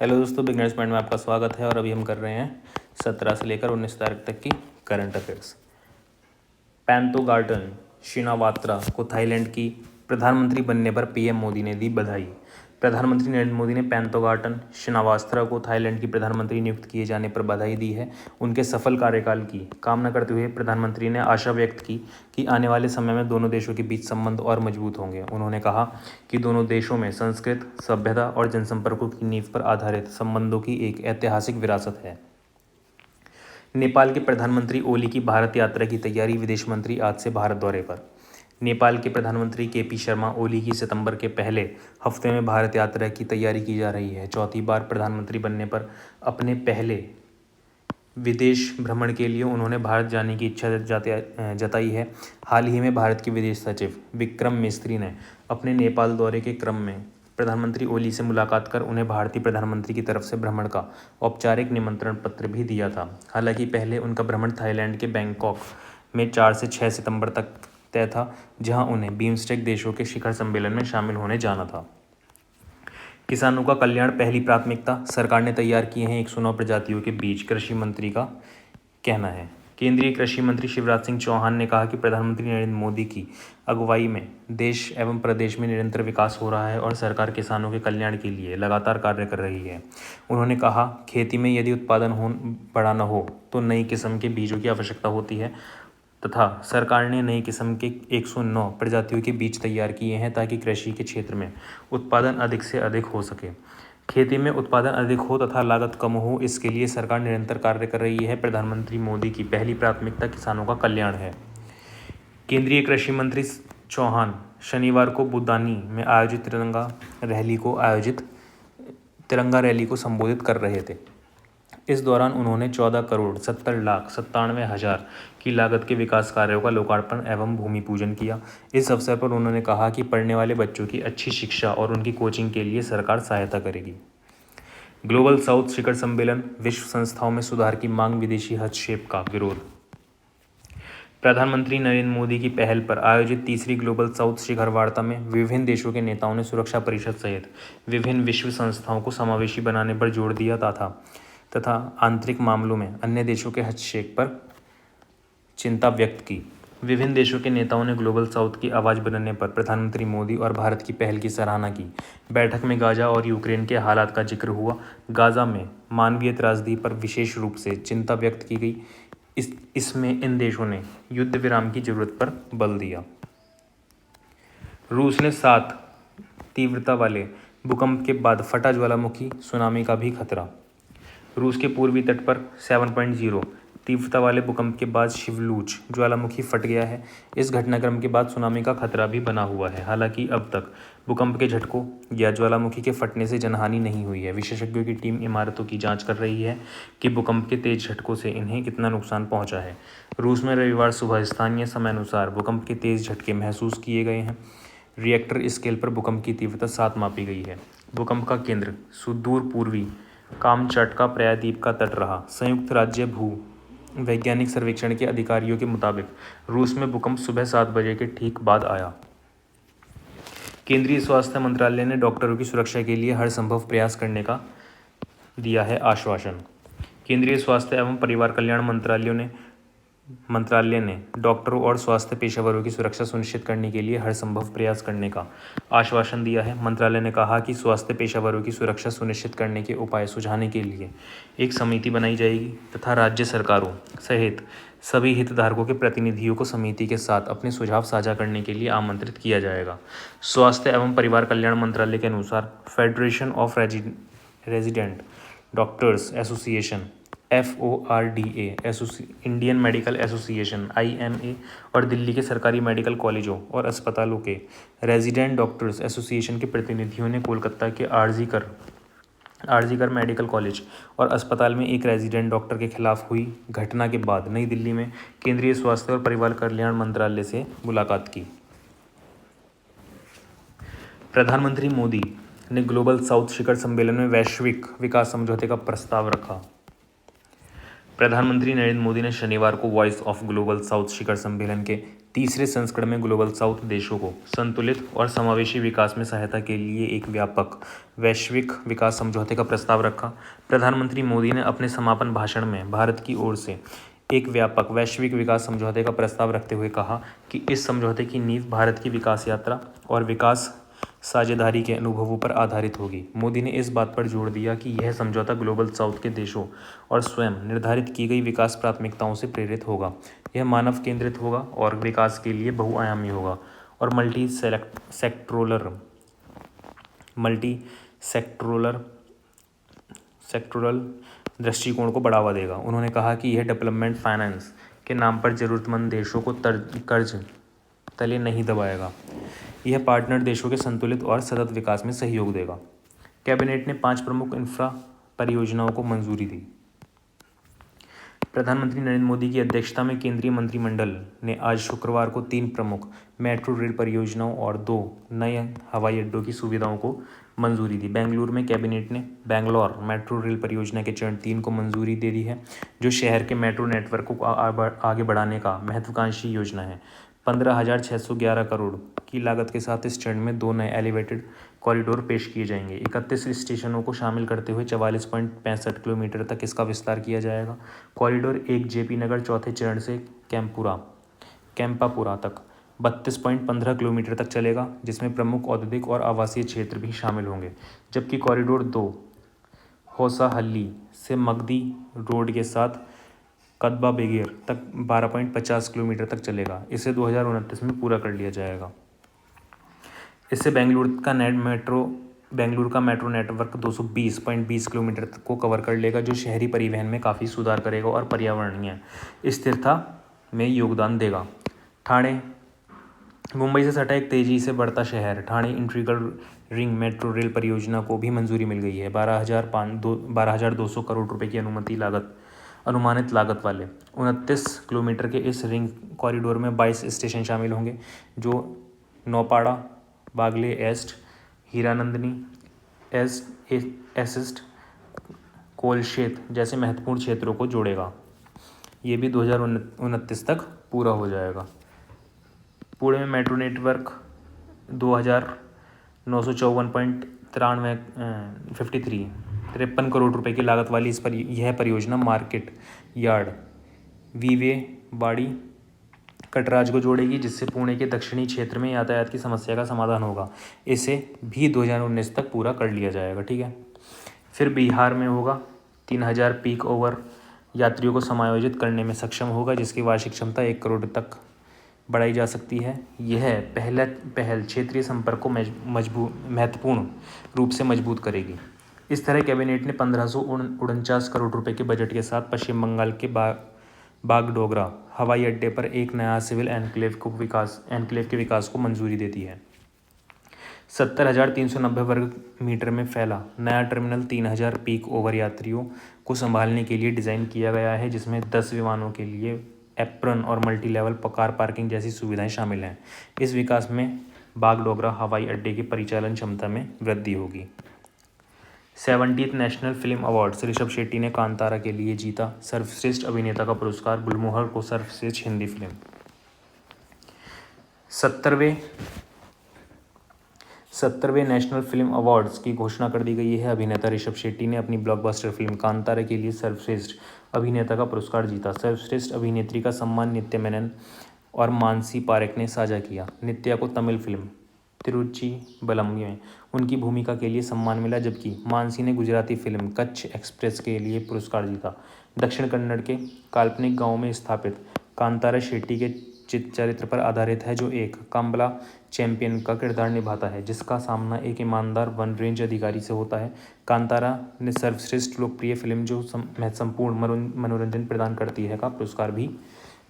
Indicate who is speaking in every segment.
Speaker 1: Hello दोस्तों, beginners point में आपका स्वागत है। और अभी हम कर रहे हैं 17 से लेकर 19 तारीख तक की करंट अफेयर्स। पैंतोगार्टन शिनावात्रा को थाईलैंड की प्रधानमंत्री बनने पर पीएम मोदी ने दी बधाई। प्रधानमंत्री नरेंद्र मोदी ने पैंतोगार्टन शिनावात्रा को थाईलैंड की प्रधानमंत्री नियुक्त किए जाने पर बधाई दी है। उनके सफल कार्यकाल की कामना करते हुए प्रधानमंत्री ने आशा व्यक्त की कि आने वाले समय में दोनों देशों के बीच संबंध और मजबूत होंगे। उन्होंने कहा कि दोनों देशों में संस्कृत, सभ्यता और जनसंपर्कों की नींव पर आधारित संबंधों की एक ऐतिहासिक विरासत है। नेपाल के प्रधानमंत्री ओली की भारत यात्रा की तैयारी। विदेश मंत्री आज से भारत दौरे पर। नेपाल के प्रधानमंत्री केपी शर्मा ओली की सितंबर के पहले हफ्ते में भारत यात्रा की तैयारी की जा रही है। चौथी बार प्रधानमंत्री बनने पर अपने पहले विदेश भ्रमण के लिए उन्होंने भारत जाने की इच्छा जताई है। हाल ही में भारत के विदेश सचिव विक्रम मिस्री ने अपने नेपाल दौरे के क्रम में प्रधानमंत्री ओली से मुलाकात कर उन्हें भारतीय प्रधानमंत्री की तरफ से भ्रमण का औपचारिक निमंत्रण पत्र भी दिया था। हालांकि पहले उनका भ्रमण थाईलैंड के बैंकॉक में 4 से 6 सितंबर तक तय था, जहां उन्हें बिम्स्टेक देशों के शिखर सम्मेलन में शामिल होने जाना था। किसानों का कल्याण पहली प्राथमिकता। सरकार ने तैयार किए हैं 109 प्रजातियों के बीज, कृषि मंत्री का कहना है। केंद्रीय कृषि मंत्री शिवराज सिंह चौहान ने कहा कि प्रधानमंत्री नरेंद्र मोदी की अगुवाई में देश एवं प्रदेश में निरंतर विकास हो रहा है और सरकार किसानों के कल्याण के लिए लगातार कार्य कर रही है। उन्होंने कहा, खेती में यदि उत्पादन बढ़ाना हो तो नई किस्म के बीजों की आवश्यकता होती है तथा सरकार ने नई किस्म के 109 प्रजातियों के बीज तैयार किए हैं ताकि कृषि के क्षेत्र में उत्पादन अधिक से अधिक हो सके। खेती में उत्पादन अधिक हो तथा लागत कम हो, इसके लिए सरकार निरंतर कार्य कर रही है। प्रधानमंत्री मोदी की पहली प्राथमिकता किसानों का कल्याण है। केंद्रीय कृषि मंत्री चौहान शनिवार को बुदानी में आयोजित तिरंगा रैली को संबोधित कर रहे थे। इस दौरान उन्होंने 14,70,97,हजार की लागत के विकास कार्यों का लोकार्पण एवं भूमि पूजन किया। इस अवसर पर उन्होंने कहा कि पढ़ने वाले बच्चों की अच्छी शिक्षा और उनकी कोचिंग के लिए सरकार सहायता करेगी। ग्लोबल साउथ शिखर सम्मेलन, विश्व संस्थाओं में सुधार की मांग, विदेशी हस्तक्षेप का विरोध। प्रधानमंत्री नरेंद्र मोदी की पहल पर आयोजित तीसरी ग्लोबल साउथ शिखर वार्ता में विभिन्न देशों के नेताओं ने सुरक्षा परिषद सहित विभिन्न विश्व संस्थाओं को समावेशी बनाने पर जोर दिया तथा आंतरिक मामलों में अन्य देशों के हस्तक्षेप पर चिंता व्यक्त की। विभिन्न देशों के नेताओं ने ग्लोबल साउथ की आवाज़ बनने पर प्रधानमंत्री मोदी और भारत की पहल की सराहना की। बैठक में गाजा और यूक्रेन के हालात का जिक्र हुआ। गाजा में मानवीय त्रासदी पर विशेष रूप से चिंता व्यक्त की गई। इसमें इन देशों ने युद्ध विराम की जरूरत पर बल दिया। रूस ने 7 तीव्रता वाले भूकंप के बाद फटा ज्वालामुखी, सुनामी का भी खतरा। रूस के पूर्वी तट पर 7.0 तीव्रता वाले भूकंप के बाद शिवलूच ज्वालामुखी फट गया है। इस घटनाक्रम के बाद सुनामी का खतरा भी बना हुआ है। हालांकि अब तक भूकंप के झटकों या ज्वालामुखी के फटने से जनहानि नहीं हुई है। विशेषज्ञों की टीम इमारतों की जांच कर रही है कि भूकंप के तेज झटकों से इन्हें कितना नुकसान पहुंचा है। रूस में रविवार सुबह स्थानीय समयानुसार भूकंप के तेज झटके महसूस किए गए हैं। रिएक्टर स्केल पर भूकंप की तीव्रता 7 मापी गई है। भूकंप का केंद्र सुदूर पूर्वी कामचटका प्रायद्वीप का तट रहा। संयुक्त राज्य भू वैज्ञानिक सर्वेक्षण के अधिकारियों के मुताबिक रूस में भूकंप सुबह 7 बजे के ठीक बाद आया। केंद्रीय स्वास्थ्य मंत्रालय ने डॉक्टरों की सुरक्षा के लिए हर संभव प्रयास करने का दिया है आश्वासन। केंद्रीय स्वास्थ्य एवं परिवार कल्याण मंत्रालय ने डॉक्टरों और स्वास्थ्य पेशेवरों की सुरक्षा सुनिश्चित करने के लिए हर संभव प्रयास करने का आश्वासन दिया है। मंत्रालय ने कहा कि स्वास्थ्य पेशेवरों की सुरक्षा सुनिश्चित करने के उपाय सुझाने के लिए एक समिति बनाई जाएगी तथा राज्य सरकारों सहित सभी हितधारकों के प्रतिनिधियों को समिति के साथ अपने सुझाव साझा करने के लिए आमंत्रित किया जाएगा। स्वास्थ्य एवं परिवार कल्याण मंत्रालय के अनुसार federation of resident doctors association FORDA, Indian medical association IMA और दिल्ली के सरकारी मेडिकल कॉलेजों और अस्पतालों के रेजिडेंट डॉक्टर्स एसोसिएशन के प्रतिनिधियों ने कोलकाता के आरजीकर मेडिकल कॉलेज और अस्पताल में एक रेजिडेंट डॉक्टर के खिलाफ हुई घटना के बाद नई दिल्ली में केंद्रीय स्वास्थ्य और परिवार कल्याण मंत्रालय से मुलाकात की। प्रधानमंत्री मोदी ने ग्लोबल साउथ शिखर सम्मेलन में वैश्विक विकास समझौते का प्रस्ताव रखा। प्रधानमंत्री नरेंद्र मोदी ने शनिवार को वॉइस ऑफ ग्लोबल साउथ शिखर सम्मेलन के तीसरे संस्करण में ग्लोबल साउथ देशों को संतुलित और समावेशी विकास में सहायता के लिए एक व्यापक वैश्विक विकास समझौते का प्रस्ताव रखा। प्रधानमंत्री मोदी ने अपने समापन भाषण में भारत की ओर से एक व्यापक वैश्विक विकास समझौते का प्रस्ताव रखते हुए कहा कि इस समझौते की नींव भारत की विकास यात्रा और विकास साझेदारी के अनुभवों पर आधारित होगी। मोदी ने इस बात पर जोर दिया कि यह समझौता ग्लोबल साउथ के देशों और स्वयं निर्धारित की गई विकास प्राथमिकताओं से प्रेरित होगा। यह मानव केंद्रित होगा और विकास के लिए बहुआयामी होगा और सेक्टोरल दृष्टिकोण को बढ़ावा देगा। उन्होंने कहा कि यह डेवलपमेंट फाइनेंस के नाम पर जरूरतमंद देशों को कर्ज तले नहीं दबाएगा। यह पार्टनर देशों के संतुलित और सतत विकास में सहयोग देगा। कैबिनेट ने 5 प्रमुख इंफ्रा परियोजनाओं को मंजूरी दी। प्रधानमंत्री नरेंद्र मोदी की अध्यक्षता में केंद्रीय मंत्रिमंडल ने आज शुक्रवार को 3 प्रमुख मेट्रो रेल परियोजनाओं और 2 नए हवाई अड्डों की सुविधाओं को मंजूरी दी। बेंगलुरु में कैबिनेट ने बैंगलोर मेट्रो रेल परियोजना के चरण 3 को मंजूरी दे दी है, जो शहर के मेट्रो नेटवर्क को आगे बढ़ाने का महत्वाकांक्षी योजना है। 15,611 करोड़ की लागत के साथ इस चरण में 2 नए एलिवेटेड कॉरिडोर पेश किए जाएंगे। 31 स्टेशनों को शामिल करते हुए 44.65 किलोमीटर तक इसका विस्तार किया जाएगा। कॉरिडोर 1 जेपी नगर चौथे चरण से कैंपापुरा तक 32.15 किलोमीटर तक चलेगा, जिसमें प्रमुख औद्योगिक और आवासीय क्षेत्र भी शामिल होंगे, जबकि कॉरिडोर 2 होसाहल्ली से मगदी रोड के साथ कदबा बेगेर तक 12.50 किलोमीटर तक चलेगा। इसे 2029 में पूरा कर लिया जाएगा। इससे बेंगलुरु का मेट्रो नेटवर्क 220.20 किलोमीटर तक को कवर कर लेगा, जो शहरी परिवहन में काफ़ी सुधार करेगा और पर्यावरणीय स्थिरता में योगदान देगा। ठाणे मुंबई से सटा एक तेजी से बढ़ता शहर Thane integral ring metro rail परियोजना को भी मंजूरी मिल गई है। 12,200 करोड़ रुपए की अनुमानित लागत वाले 29 किलोमीटर के इस रिंग कॉरिडोर में 22 स्टेशन शामिल होंगे, जो नौपाड़ा, बागले ईस्ट, हीरानंदिनी ईस्ट, कोलशेत जैसे महत्वपूर्ण क्षेत्रों को जोड़ेगा। ये भी 2029 तक पूरा हो जाएगा। पुणे में मेट्रो नेटवर्क 2,954.53 करोड़ रुपए की लागत वाली यह परियोजना मार्केट यार्ड वीवेवाड़ी कटराज को जोड़ेगी, जिससे पुणे के दक्षिणी क्षेत्र में यातायात की समस्या का समाधान होगा। इसे भी 2019 तक पूरा कर लिया जाएगा। ठीक है। फिर बिहार में होगा 3,000 पीक ओवर यात्रियों को समायोजित करने में सक्षम होगा, जिसकी वार्षिक क्षमता 1 करोड़ तक बढ़ाई जा सकती है। यह पहल क्षेत्रीय संपर्क को महत्वपूर्ण रूप से मजबूत करेगी। इस तरह कैबिनेट ने 1549 करोड़ रुपए के बजट के साथ पश्चिम बंगाल के बागडोगरा हवाई अड्डे पर एक नया सिविल एनक्लेव के विकास को मंजूरी दे दी है। 70,390 वर्ग मीटर में फैला नया टर्मिनल 3,000 पीक ओवर यात्रियों को संभालने के लिए डिज़ाइन किया गया है, जिसमें 10 विमानों के लिए एप्रन और मल्टी लेवल कार पार्किंग जैसी सुविधाएं शामिल हैं। इस विकास में बागडोगरा हवाई अड्डे की परिचालन क्षमता में वृद्धि होगी। 70th national film awards Rishabh Shetty ने कांतारा के लिए जीता सर्वश्रेष्ठ अभिनेता का पुरस्कार, गुलमोहर को सर्वश्रेष्ठ हिंदी फिल्म। 70वें नेशनल फिल्म अवार्ड्स की घोषणा कर दी गई है। अभिनेता ऋषभ शेट्टी ने अपनी ब्लॉकबस्टर फिल्म कांतारा के लिए सर्वश्रेष्ठ अभिनेता का पुरस्कार जीता। सर्वश्रेष्ठ अभिनेत्री का सम्मान नित्या मेनन और मानसी पारेख ने साझा किया। नित्या को तमिल फिल्म तिरुचिबलम में उनकी भूमिका के लिए सम्मान मिला, जबकि मानसी ने गुजराती फिल्म कच्छ एक्सप्रेस के लिए पुरस्कार जीता। दक्षिण कन्नड़ के काल्पनिक गांव में स्थापित कांतारा शेट्टी के चरित्र पर आधारित है, जो एक काम्बला चैंपियन का किरदार निभाता है, जिसका सामना एक ईमानदार वन रेंज अधिकारी से होता है। कांतारा ने सर्वश्रेष्ठ लोकप्रिय फिल्म जो संपूर्ण मनोरंजन प्रदान करती है का पुरस्कार भी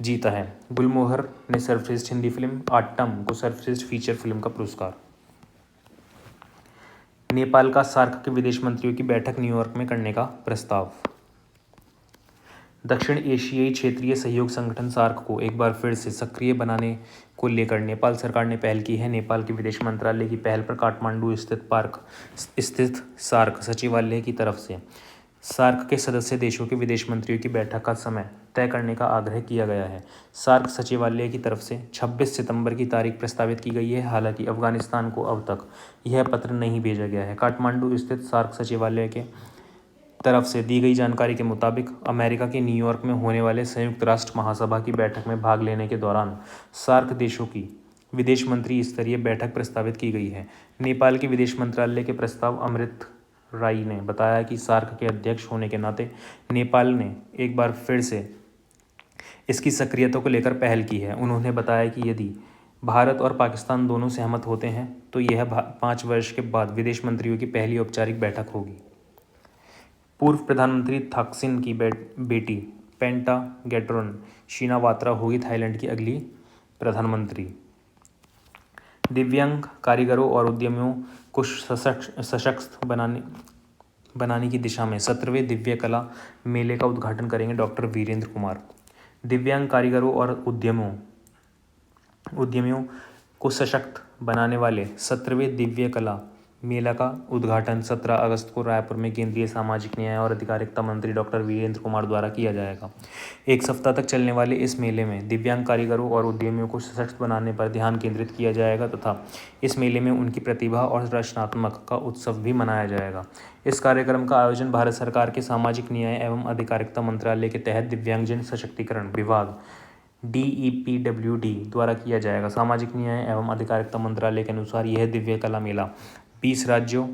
Speaker 1: जीता है। गुलमोहर ने सर्वश्रेष्ठ हिंदी फिल्म, आट्टम को सर्वश्रेष्ठ फीचर फिल्म का पुरस्कार। नेपाल का सार्क के विदेश मंत्रियों की बैठक न्यूयॉर्क में करने का प्रस्ताव। दक्षिण एशियाई क्षेत्रीय सहयोग संगठन सार्क को एक बार फिर से सक्रिय बनाने को लेकर नेपाल सरकार ने पहल की है। नेपाल के विदेश मंत्रालय की पहल पर काठमांडू स्थित सार्क सचिवालय की तरफ से सार्क के सदस्य देशों के विदेश मंत्रियों की बैठक का समय तय करने का आग्रह किया गया है। सार्क सचिवालय की तरफ से 26 सितंबर की तारीख प्रस्तावित की गई है। हालांकि अफगानिस्तान को अब तक यह पत्र नहीं भेजा गया है। काठमांडू स्थित सार्क सचिवालय के तरफ से दी गई जानकारी के मुताबिक अमेरिका के न्यूयॉर्क में होने वाले संयुक्त राष्ट्र महासभा की बैठक में भाग लेने के दौरान सार्क देशों की विदेश मंत्री स्तरीय बैठक प्रस्तावित की गई है। नेपाल के विदेश मंत्रालय के प्रस्ताव अमृत राय ने बताया कि सार्क के अध्यक्ष होने के नाते नेपाल ने एक बार फिर से इसकी सक्रियता को लेकर पहल की है। उन्होंने बताया कि यदि भारत और पाकिस्तान दोनों सहमत होते हैं तो यह 5 वर्ष के बाद विदेश मंत्रियों की पहली औपचारिक बैठक होगी। पूर्व प्रधानमंत्री थाकसिन की बेटी पेंटा गैटोरन शिनावात्रा होगी थाईलैंड की अगली प्रधानमंत्री। दिव्यांग कारीगरों और उद्यमियों को सशक्त बनाने की दिशा में 17वें दिव्य कला मेले का उद्घाटन करेंगे डॉक्टर वीरेंद्र कुमार। दिव्यांग कारीगरों और उद्यमियों को सशक्त बनाने वाले 17वें दिव्य कला मेला का उद्घाटन 17 अगस्त को रायपुर में केंद्रीय सामाजिक न्याय और अधिकारिता मंत्री डॉक्टर वीरेंद्र कुमार द्वारा किया जाएगा। एक सप्ताह तक चलने वाले इस मेले में दिव्यांग कारीगरों और उद्यमियों को सशक्त बनाने पर ध्यान केंद्रित किया जाएगा तथा इस मेले में उनकी प्रतिभा और रचनात्मक का उत्सव भी मनाया जाएगा। इस कार्यक्रम का आयोजन भारत सरकार के सामाजिक न्याय एवं अधिकारिता मंत्रालय के तहत दिव्यांगजन सशक्तिकरण विभाग DEPWD द्वारा किया जाएगा। सामाजिक न्याय एवं अधिकारिता मंत्रालय के अनुसार यह दिव्य कला मेला 20 राज्यों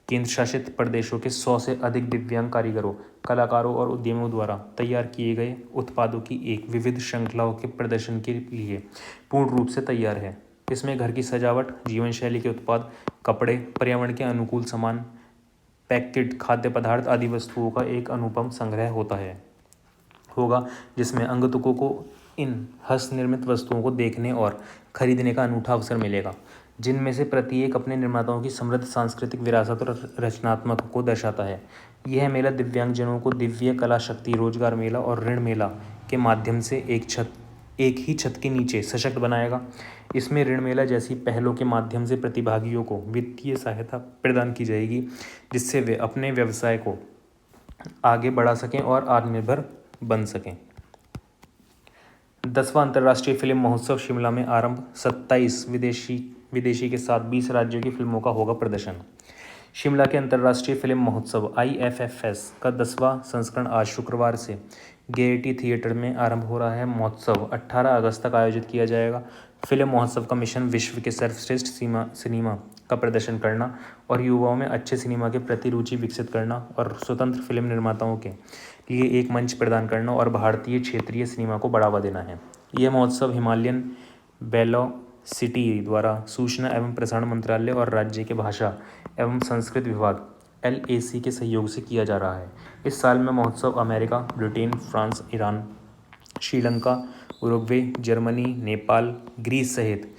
Speaker 1: केंद्र शासित प्रदेशों के 100 से अधिक दिव्यांग कारीगरों, कलाकारों और उद्यमियों द्वारा तैयार किए गए उत्पादों की एक विविध श्रृंखलाओं के प्रदर्शन के लिए पूर्ण रूप से तैयार है। इसमें घर की सजावट, जीवन शैली के उत्पाद, कपड़े, पर्यावरण के अनुकूल सामान, पैकेज्ड खाद्य पदार्थ आदि वस्तुओं का एक अनुपम संग्रह होगा जिसमें आगंतुकों को इन हस्त निर्मित वस्तुओं को देखने और खरीदने का अनूठा अवसर मिलेगा, जिनमें से प्रत्येक अपने निर्माताओं की समृद्ध सांस्कृतिक विरासत और रचनात्मक को दर्शाता है। यह मेला दिव्यांगजनों को दिव्य कला शक्ति, रोजगार मेला और ऋण मेला के माध्यम से एक ही छत के नीचे सशक्त बनाएगा। इसमें ऋण मेला जैसी पहलों के माध्यम से प्रतिभागियों को वित्तीय सहायता प्रदान की जाएगी, जिससे वे अपने व्यवसाय को आगे बढ़ा सकें और आत्मनिर्भर बन सकें। 10वां अंतर्राष्ट्रीय फिल्म महोत्सव शिमला में आरंभ। 27 विदेशी के साथ 20 राज्यों की फिल्मों का होगा प्रदर्शन। शिमला के अंतर्राष्ट्रीय फिल्म महोत्सव IFFS का 10वां संस्करण आज शुक्रवार से गेयटी थिएटर में आरंभ हो रहा है। महोत्सव 18 अगस्त तक आयोजित किया जाएगा। फिल्म महोत्सव का मिशन विश्व के सर्वश्रेष्ठ सिनेमा का प्रदर्शन करना और युवाओं में अच्छे सिनेमा के प्रति रुचि विकसित करना और स्वतंत्र फिल्म निर्माताओं के लिए एक मंच प्रदान करना और भारतीय क्षेत्रीय सिनेमा को बढ़ावा देना है। यह महोत्सव हिमालयन वेलोसिटी द्वारा सूचना एवं प्रसारण मंत्रालय और राज्य के भाषा एवं संस्कृति विभाग LAC के सहयोग से किया जा रहा है। इस साल में महोत्सव America, Britain, France, Iran, Sri Lanka, Uruguay, Germany, Nepal, Greece सहित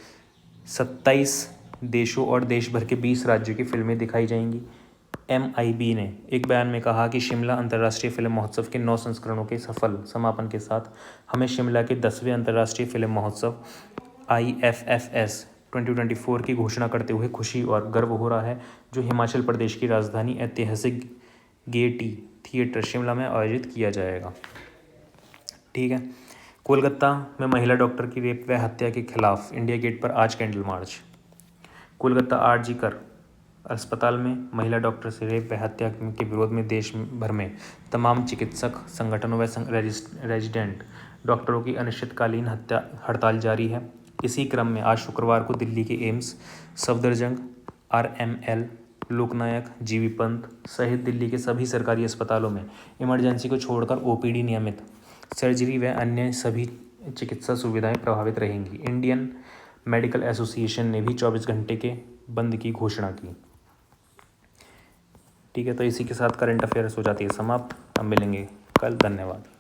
Speaker 1: 27 देशों और देश भर के 20 राज्यों की फिल्में दिखाई जाएंगी। MIB ने एक बयान में कहा कि शिमला अंतर्राष्ट्रीय फिल्म महोत्सव के 9 संस्करणों के सफल समापन के साथ हमें शिमला के 10वें अंतर्राष्ट्रीय फिल्म महोत्सव IFFS 2024 की घोषणा करते हुए खुशी और गर्व हो रहा है, जो हिमाचल प्रदेश की राजधानी ऐतिहासिक गेयटी थिएटर शिमला में आयोजित किया जाएगा। ठीक है। कोलकाता में महिला डॉक्टर की रेप व हत्या के खिलाफ इंडिया गेट पर आज कैंडल मार्च। कोलकाता RG कर अस्पताल में महिला डॉक्टर से रेप व हत्या के विरोध में देश भर में तमाम चिकित्सक संगठनों व रेजिडेंट डॉक्टरों की अनिश्चितकालीन हड़ताल जारी है। इसी क्रम में आज शुक्रवार को दिल्ली के एम्स, सफदरजंग, RML, लोकनायक, GV पंत सहित दिल्ली के सभी सरकारी अस्पतालों में इमरजेंसी को छोड़कर OPD नियमित, सर्जरी व अन्य सभी चिकित्सा सुविधाएं प्रभावित रहेंगी। इंडियन मेडिकल एसोसिएशन ने भी 24 घंटे के बंद की घोषणा की। ठीक है, तो इसी के साथ करंट अफेयर्स हो जाती है समाप्त। अब मिलेंगे कल। धन्यवाद।